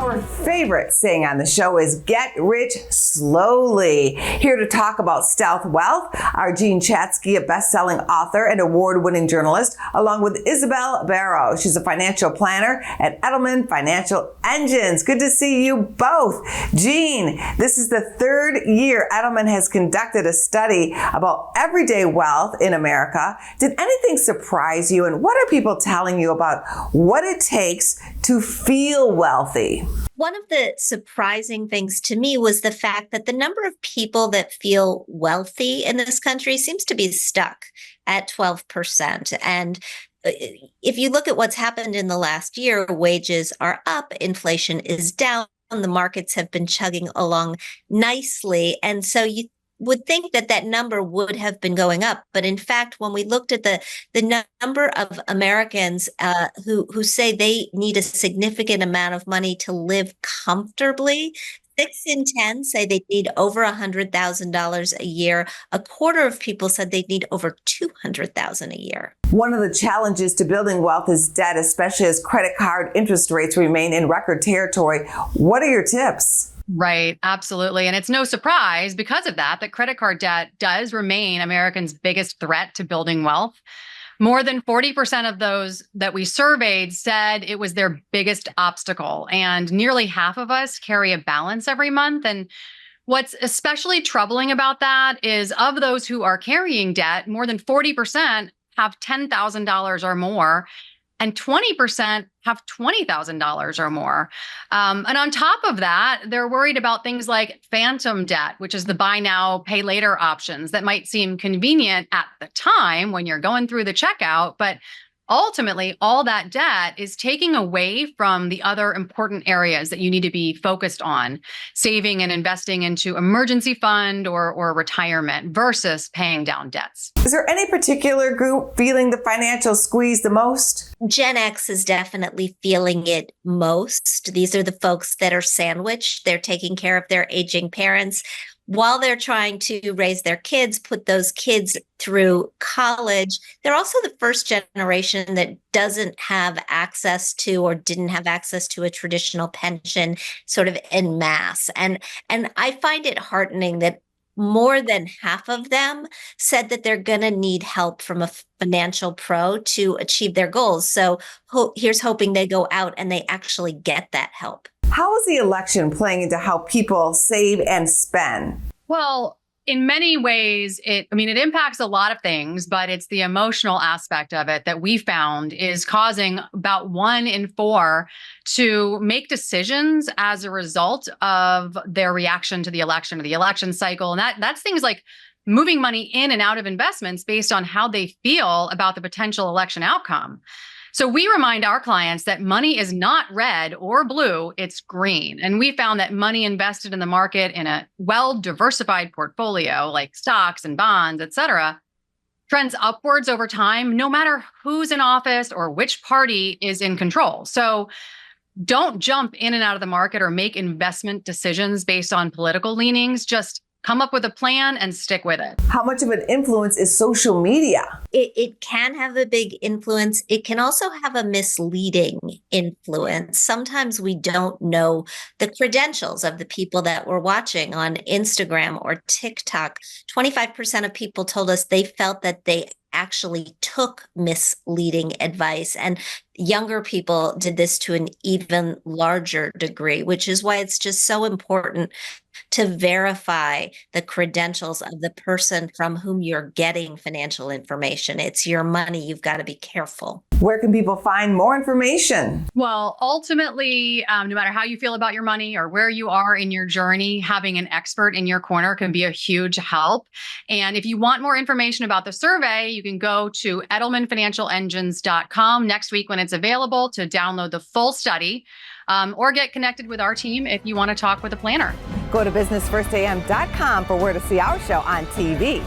Our favorite saying on the show is get rich slowly. Here to talk about stealth wealth are Jean Chatzky, a best-selling author and award-winning journalist, along with Isabel Barrow. She's a financial planner at Edelman Financial Engines. Good to see you both. Jean, this is the third year Edelman has conducted a study about everyday wealth in America. Did anything surprise you, and what are people telling you about what it takes to feel wealthy? One of the surprising things to me was the fact that the number of people that feel wealthy in this country seems to be stuck at 12%. And if you look at what's happened in the last year, wages are up, inflation is down, the markets have been chugging along nicely. And so you would think that that number would have been going up. But in fact, when we looked at the number of Americans who say they need a significant amount of money to live comfortably, 6 in 10 say they need over $100,000 a year. A quarter of people said they'd need over $200,000 a year. One of the challenges to building wealth is debt, especially as credit card interest rates remain in record territory. What are your tips? Right. Absolutely. And it's no surprise because of that credit card debt does remain Americans' biggest threat to building wealth. More than 40% of those that we surveyed said it was their biggest obstacle. And nearly half of us carry a balance every month. And what's especially troubling about that is of those who are carrying debt, more than 40% have $10,000 or more. And 20% have $20,000 or more. And on top of that, they're worried about things like phantom debt, which is the buy now, pay later options that might seem convenient at the time when you're going through the checkout. But ultimately, all that debt is taking away from the other important areas that you need to be focused on, saving and investing into emergency fund or retirement versus paying down debts. Is there any particular group feeling the financial squeeze the most? Gen X is definitely feeling it most. These are the folks that are sandwiched. They're taking care of their aging parents while they're trying to raise their kids, put those kids through college. They're also the first generation that doesn't have access to or didn't have access to a traditional pension sort of en masse. And I find it heartening that more than half of them said that they're going to need help from a financial pro to achieve their goals. So here's hoping they go out and they actually get that help. How is the election playing into how people save and spend? Well, in many ways, it impacts a lot of things, but it's the emotional aspect of it that we found is causing about 1 in 4 to make decisions as a result of their reaction to the election or the election cycle. And that's things like moving money in and out of investments based on how they feel about the potential election outcome. So we remind our clients that money is not red or blue, it's green. And we found that money invested in the market in a well-diversified portfolio like stocks and bonds, et cetera, trends upwards over time, no matter who's in office or which party is in control. So don't jump in and out of the market or make investment decisions based on political leanings. Just come up with a plan and stick with it. How much of an influence is social media? It can have a big influence. It can also have a misleading influence. Sometimes we don't know the credentials of the people that we're watching on Instagram or TikTok. 25% of people told us they felt that they actually took misleading advice. And younger people did this to an even larger degree, which is why it's just so important to verify the credentials of the person from whom you're getting financial information. It's your money. You've got to be careful. Where can people find more information? Well, ultimately, no matter how you feel about your money or where you are in your journey, having an expert in your corner can be a huge help. And if you want more information about the survey, you can go to edelmanfinancialengines.com next week when it's available to download the full study, or get connected with our team if you want to talk with a planner. Go to businessfirstam.com for where to see our show on TV.